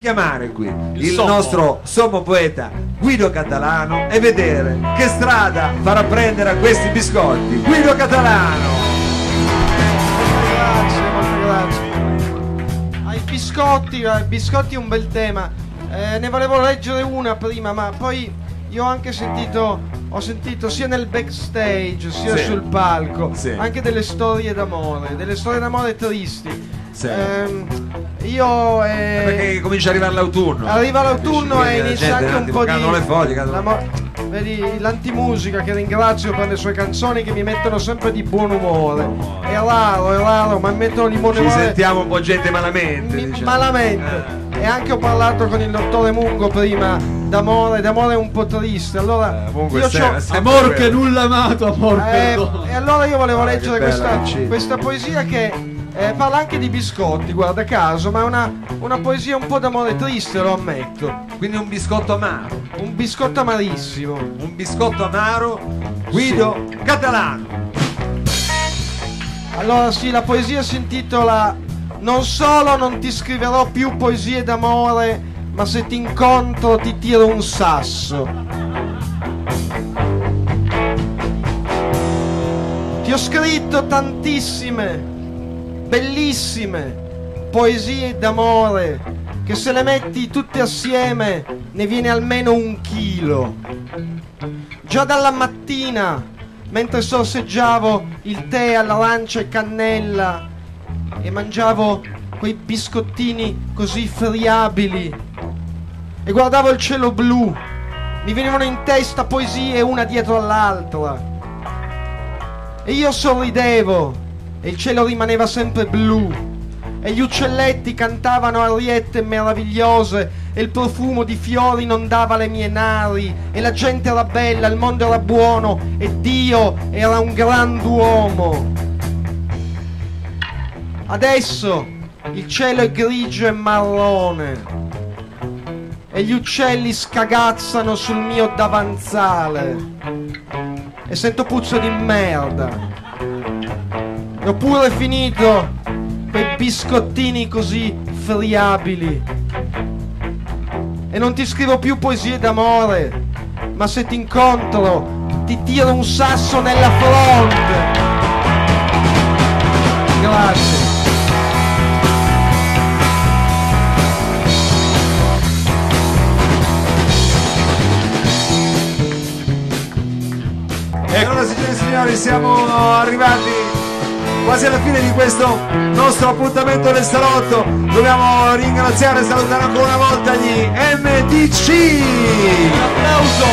chiamare qui il nostro sommo poeta Guido Catalano e vedere che strada farà prendere a questi biscotti. Guido Catalano. Grazie, molte grazie. Ai biscotti è un bel tema. Ne volevo leggere una prima, ma poi io ho anche sentito sia nel backstage sia sul palco anche delle storie d'amore tristi. Perché comincia a arrivare l'autunno. Arriva l'autunno e inizia anche un po' di. Le foglie, Vedi l'antimusica, che ringrazio per le sue canzoni che mi mettono sempre di buon umore. È raro, ma mi mettono di buon umore. Ci sentiamo un po' gente malamente. Malamente. E anche ho parlato con il dottore Mungo prima d'amore un po' triste. Allora amor che nulla amato, amor perdono. E allora io volevo leggere questa poesia che parla anche di biscotti, guarda caso, ma è una poesia un po' d'amore triste, lo ammetto. Quindi un biscotto amaro. Un biscotto amarissimo. Un biscotto amaro, Guido Catalano. Allora sì, la poesia si intitola "Non solo non ti scriverò più poesie d'amore, ma se ti incontro ti tiro un sasso". Ti ho scritto tantissime bellissime poesie d'amore che se le metti tutte assieme ne viene almeno 1 chilo. Già dalla mattina, mentre sorseggiavo il tè all'arancia e cannella e mangiavo quei biscottini così friabili e guardavo il cielo blu, mi venivano in testa poesie una dietro all'altra e io sorridevo e il cielo rimaneva sempre blu e gli uccelletti cantavano ariette meravigliose e il profumo di fiori inondava le mie nari e la gente era bella, il mondo era buono e Dio era un grand'uomo. Adesso il cielo è grigio e marrone e gli uccelli scagazzano sul mio davanzale e sento puzza di merda. E ho pure finito quei biscottini così friabili e non ti scrivo più poesie d'amore, ma se ti incontro ti tiro un sasso nella fronte. Grazie. E allora, signore e signori, siamo arrivati quasi alla fine di questo nostro appuntamento del salotto. Dobbiamo ringraziare e salutare ancora una volta gli MDC. Un applauso!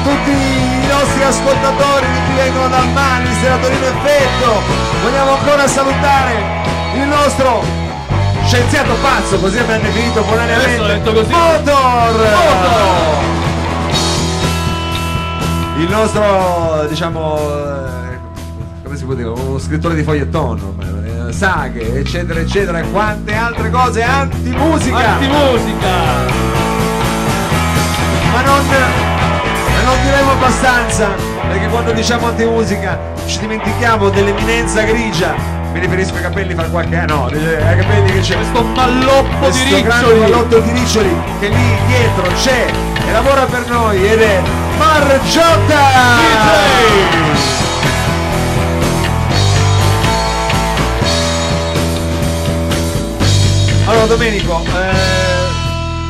Tutti i nostri ascoltatori che qui vengono dal Mani, Senatorino Effetto. Vogliamo ancora salutare il nostro scienziato pazzo, così abbiamo definito bonaneamente, Motor! Il nostro, diciamo, come si può dire, uno scrittore di fogliettono, saghe, eccetera eccetera, e quante altre cose, antimusica! Ma non diremo abbastanza, perché quando diciamo antimusica ci dimentichiamo dell'eminenza grigia. Mi riferisco ai capelli fra qualche anno, ai capelli che c'è questo malloppo di riccioli, grande malloppo di riccioli che lì dietro c'è e lavora per noi ed è Margiotta! Allora Domenico,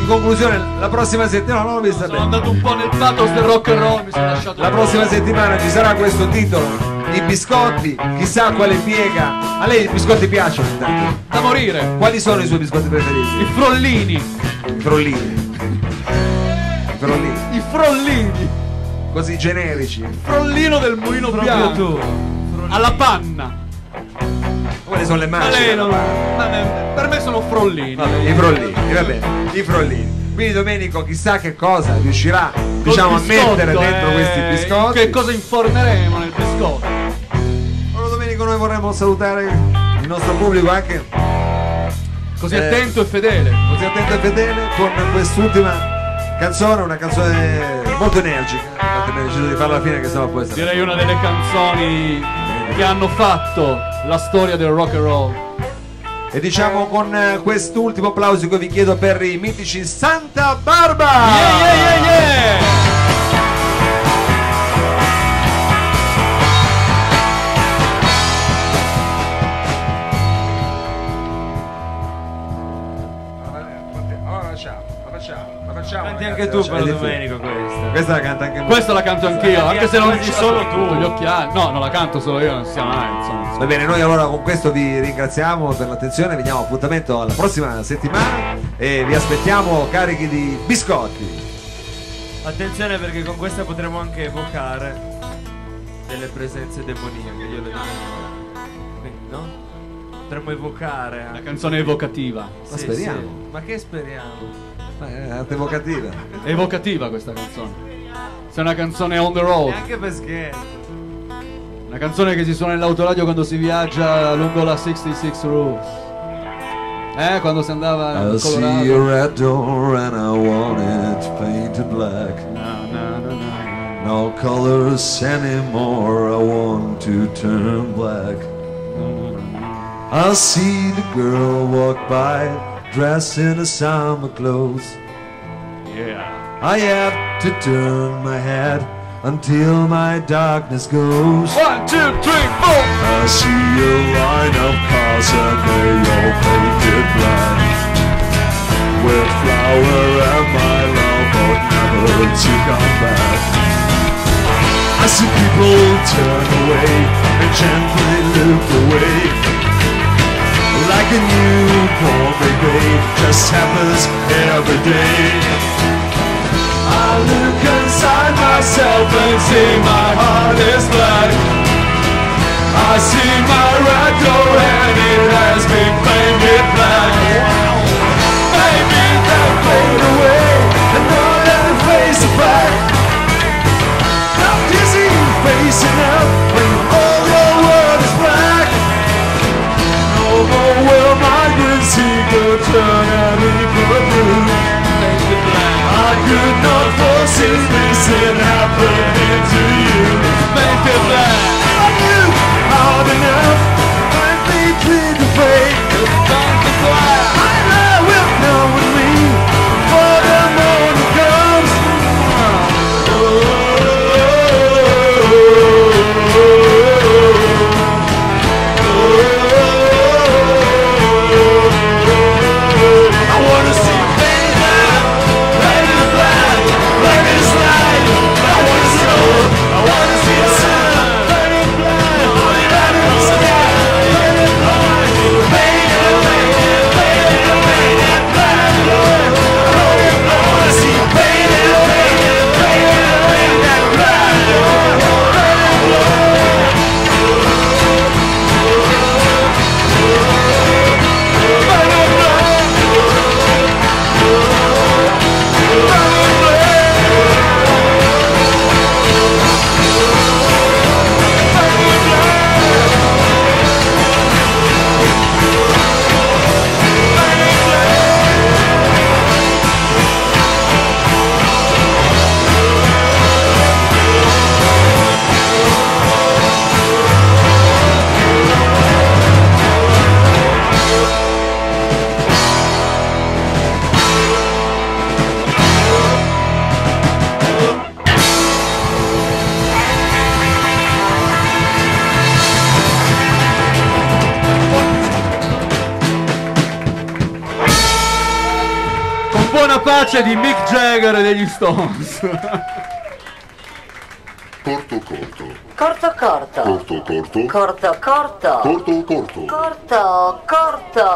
in conclusione, la prossima settimana non l'ho vista sono andato un po' nel pathos del rock and roll, mi sono lasciato. La prossima settimana ci sarà questo titolo, i biscotti, chissà quale piega. A lei i biscotti piacciono intanto? Da morire. Quali sono i suoi biscotti preferiti? I frollini. I frollini. I frollini. Così generici. Il frollino del mulino bianco. Alla panna. Quelle sono le mance. Per me sono frollini. Vabbè, i frollini, va bene. I frollini. Quindi Domenico chissà che cosa riuscirà, diciamo, a mettere dentro questi biscotti. Che cosa informeremo nel biscotto. Allora Domenico, noi vorremmo salutare il nostro pubblico anche così attento e fedele. Così attento e fedele con quest'ultima canzone, una canzone molto energica. Infatti abbiamo deciso di farla alla fine, che sennò può essere. Direi una delle canzoni che hanno fatto la storia del rock and roll. E diciamo con quest'ultimo applauso che vi chiedo per i mitici Santa Barba. Yeah, yeah, yeah, yeah. La facciamo. Canti anche tu però Domenico questa. Questa la canta anche lui. Questa la canto anch'io, anche se non Canti solo tu. gli occhiali. No, non la canto solo io, non sia mai, insomma. Va bene, noi allora con questo vi ringraziamo per l'attenzione, vi diamo appuntamento alla prossima settimana e vi aspettiamo carichi di biscotti. Attenzione perché con questa potremo anche evocare delle presenze demoniache, io le devo. No? Potremmo evocare Una anche. canzone evocativa. Ma speriamo. Sì. Ma che speriamo? È arte evocativa. È evocativa questa canzone. È una canzone on the road. Neanche per scherzo. Una canzone che si suona nell'autoradio quando si viaggia lungo la 66 Route. Quando si andava I in see a Colorado. red door and I want it painted black. No, no, no, no. No colors anymore, I want to turn black. I see the girl walk by, dressed in her summer clothes. Yeah. I have to turn my head until my darkness goes. 1, 2, 3, 4. I see a line of cars and they all painted black, with flower and my love but never to come back. I see people turn away and gently look away, like a newborn baby just happens every day. I look inside myself and see my heart is black. I see my red door and it has been painted black. Maybe they'll fade away and not let me face the back. How dizzy facing up when all your world is black. No more will my green seagull turn out evil blue. I could not foresee this in happening to you. Make it black. I knew hard enough. I'd be clear to fade. I know will know with me before the morning comes. I wanna see faded, faded black, black as night. I wanna see the sun, faded black, black as sky, faded black, faded, faded, faded, faded black. I wanna see faded, faded, faded, faded black, faded black. Con buona pace di Mick Jagger e degli Stones. Corto corto. Corto corto. Corto corto. Corto corto. Corto corto. Corto corto.